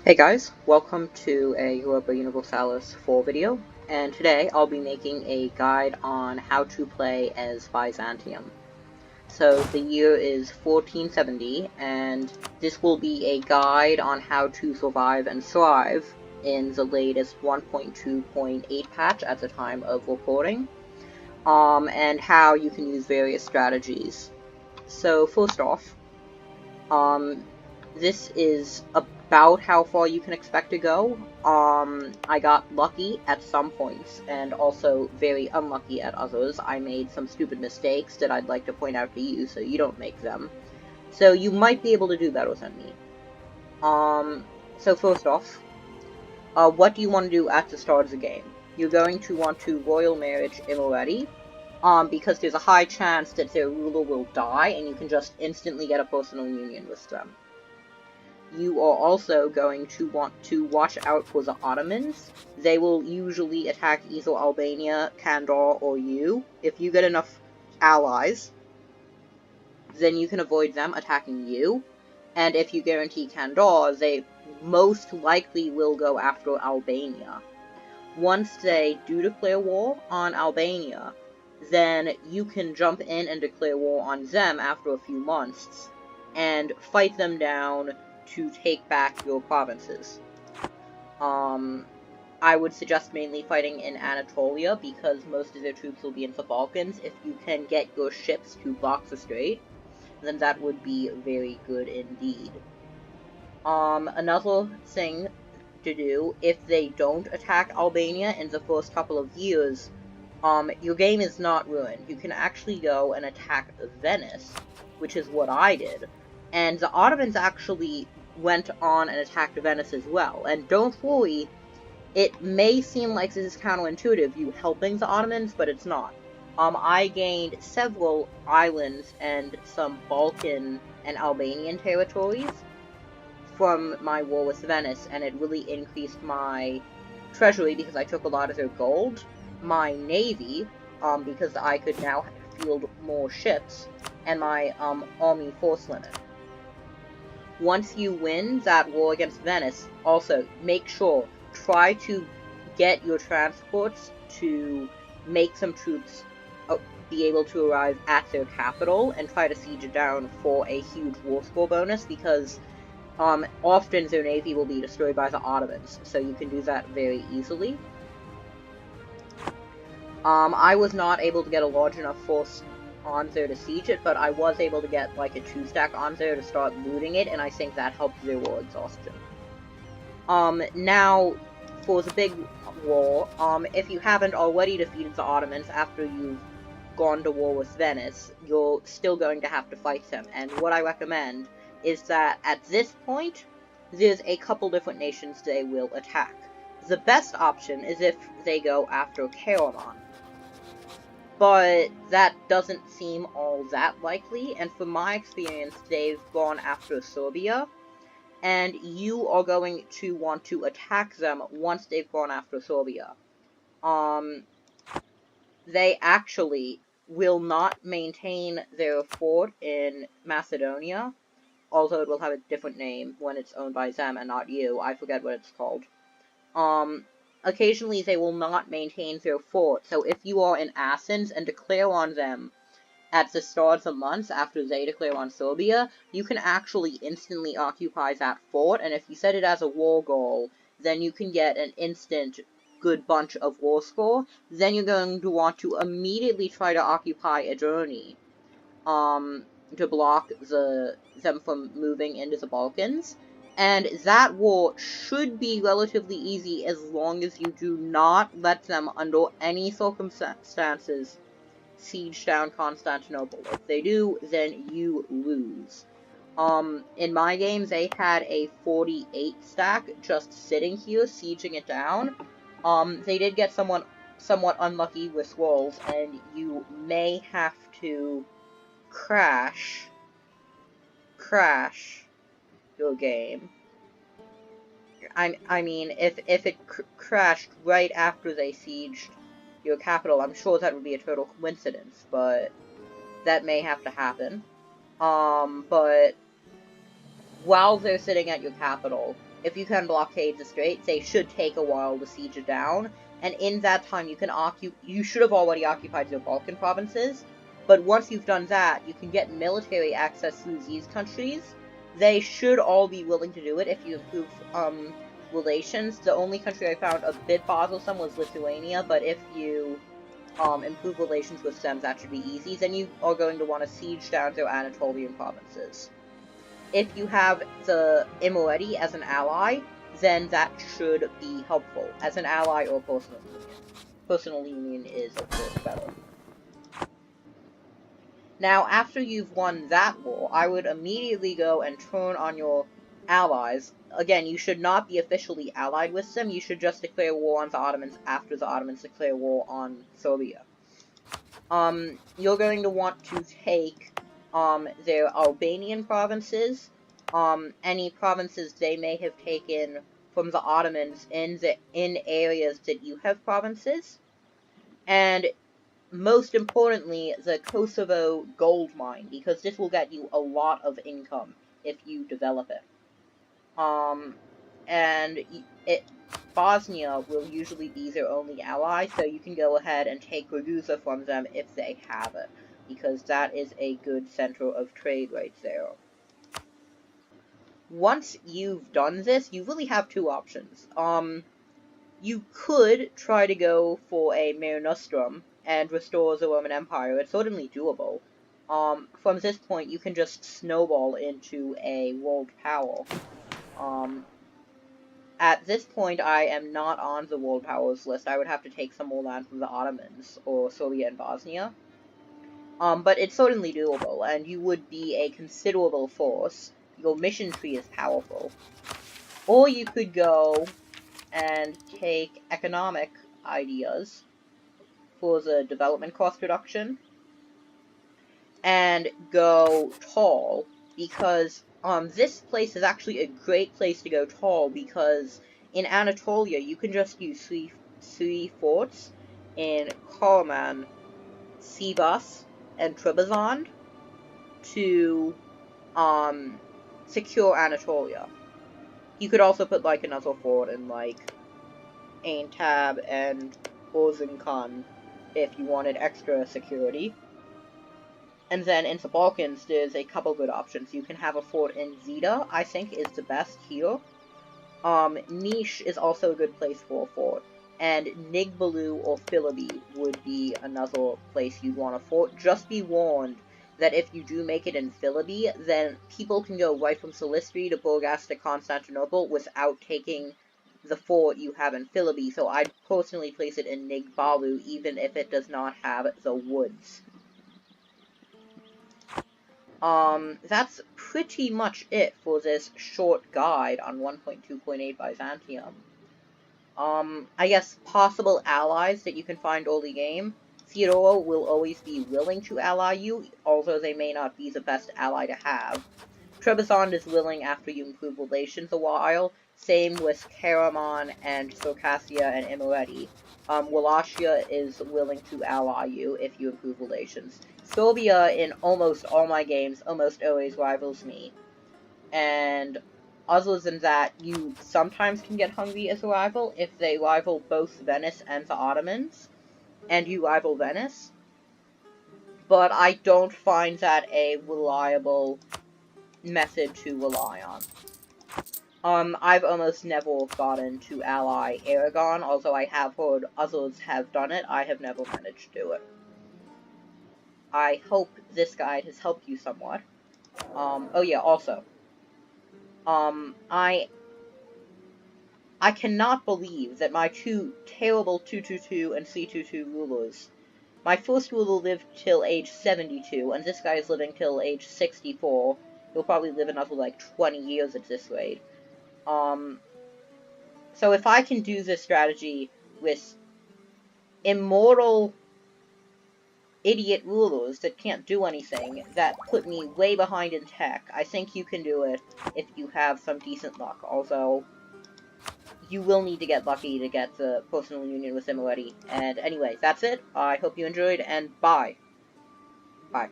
Hey guys, welcome to a Europa Universalis IV video, and today I'll be making a guide on how to play as Byzantium. So the year is 1470, and this will be a guide on how to survive and thrive in the latest 1.2.8 patch at the time of recording, and how you can use various strategies. So first off, this is about how far you can expect to go. I got lucky at some points, and also very unlucky at others. I made some stupid mistakes that I'd like to point out to you so you don't make them. So you might be able to do better than me. So first off, what do you want to do at the start of the game? You're going to want to royal marriage Imereti, because there's a high chance that their ruler will die, and you can just instantly get a personal union with them. You are also going to want to watch out for the Ottomans. They will usually attack either Albania, Kandar, or you. If you get enough allies, then you can avoid them attacking you. And if you guarantee Kandar, they most likely will go after Albania. Once they do declare war on Albania, then you can jump in and declare war on them after a few months, and fight them down to take back your provinces. I would suggest mainly fighting in Anatolia, because most of their troops will be in the Balkans. If you can get your ships to block the strait, then that would be very good indeed. Another thing to do, if they don't attack Albania in the first couple of years, your game is not ruined. You can actually go and attack Venice, which is what I did. And the Ottomans actually went on and attacked Venice as well. And don't worry, it may seem like this is counterintuitive, you helping the Ottomans, but it's not. I gained several islands and some Balkan and Albanian territories from my war with Venice, and it really increased my treasury because I took a lot of their gold, my navy, because I could now field more ships, and my army force limit. Once you win that war against Venice, also make sure, try to get your transports to make some troops be able to arrive at their capital, and try to siege it down for a huge war score bonus, because often their navy will be destroyed by the Ottomans, so you can do that very easily. I was not able to get a large enough force on there to siege it, but I was able to get like a 2-stack on there to start looting it, and I think that helped their war exhaustion. Now, for the big war, if you haven't already defeated the Ottomans after you've gone to war with Venice, you're still going to have to fight them, and what I recommend is that at this point, there's a couple different nations they will attack. The best option is if they go after Karaman, but that doesn't seem all that likely, and from my experience, they've gone after Serbia, and you are going to want to attack them once they've gone after Serbia. They actually will not maintain their fort in Macedonia, although it will have a different name when it's owned by them and not you. I forget what it's called. Occasionally they will not maintain their fort, so if you are in Athens and declare on them at the start of the month after they declare on Serbia, you can actually instantly occupy that fort, and if you set it as a war goal, then you can get an instant good bunch of war score. Then you're going to want to immediately try to occupy Imereti, to block them from moving into the Balkans. And that war should be relatively easy as long as you do not let them, under any circumstances, siege down Constantinople. If they do, then you lose. In my game, they had a 48 stack just sitting here, sieging it down. They did get somewhat unlucky with walls, and you may have to crash your game. I mean, if it crashed right after they sieged your capital, I'm sure that would be a total coincidence, but that may have to happen. But while they're sitting at your capital, if you can blockade the straits, they should take a while to siege it down, and in that time you should have already occupied your Balkan provinces, but once you've done that, you can get military access through these countries. They should all be willing to do it if you improve, relations. The only country I found a bit bothersome was Lithuania, but if you, improve relations with them, that should be easy. Then you are going to want to siege down their Anatolian provinces. If you have the Imereti as an ally, then that should be helpful. As an ally or personal union. Personal union is, of course, better. Now, after you've won that war, I would immediately go and turn on your allies. Again, you should not be officially allied with them, you should just declare war on the Ottomans after the Ottomans declare war on Serbia. You're going to want to take, their Albanian provinces, any provinces they may have taken from the Ottomans in areas that you have provinces, and most importantly, the Kosovo gold mine, because this will get you a lot of income if you develop it. And Bosnia will usually be their only ally, so you can go ahead and take Ragusa from them if they have it, because that is a good center of trade right there. Once you've done this, you really have two options. You could try to go for a Mare Nostrum and restore the Roman Empire. It's certainly doable. From this point, you can just snowball into a world power. At this point, I am not on the world powers list. I would have to take some more land from the Ottomans, or Serbia and Bosnia. But it's certainly doable, and you would be a considerable force. Your mission tree is powerful. Or you could go and take economic ideas for the development cost reduction, and go tall, because this place is actually a great place to go tall, because in Anatolia you can just use three forts in Karaman, Sivas, and Trebizond to secure Anatolia. You could also put like another fort in like Aintab and Erzincan if you wanted extra security. And then in the Balkans, there's a couple good options. You can have a fort in Zida, I think is the best here. Nish is also a good place for a fort. And Nigbalu or Philippi would be another place you'd want a fort. Just be warned that if you do make it in Philippi, then people can go right from Silistri to Burgas to Constantinople without taking the fort you have in Philippi, so I'd personally place it in Nigbalu, even if it does not have the woods. That's pretty much it for this short guide on 1.2.8 Byzantium. I guess possible allies that you can find early game. Theodora will always be willing to ally you, although they may not be the best ally to have. Trebizond is willing after you improve relations a while. Same with Karaman and Circassia and Imereti. Wallachia is willing to ally you if you improve relations. Serbia, in almost all my games, almost always rivals me. And other than that, you sometimes can get Hungary as a rival if they rival both Venice and the Ottomans, and you rival Venice. But I don't find that a reliable method to rely on. I've almost never gotten to ally Aragon, although I have heard others have done it. I have never managed to do it. I hope this guide has helped you somewhat. Oh yeah, also. I cannot believe that my two terrible 222 and 322 rulers. My first ruler lived till age 72, and this guy is living till age 64. He'll probably live another, like, 20 years at this rate. So if I can do this strategy with immortal idiot rulers that can't do anything, that put me way behind in tech, I think you can do it if you have some decent luck. Although, you will need to get lucky to get the personal union with Imereti. And anyway, that's it. I hope you enjoyed, and bye. Bye.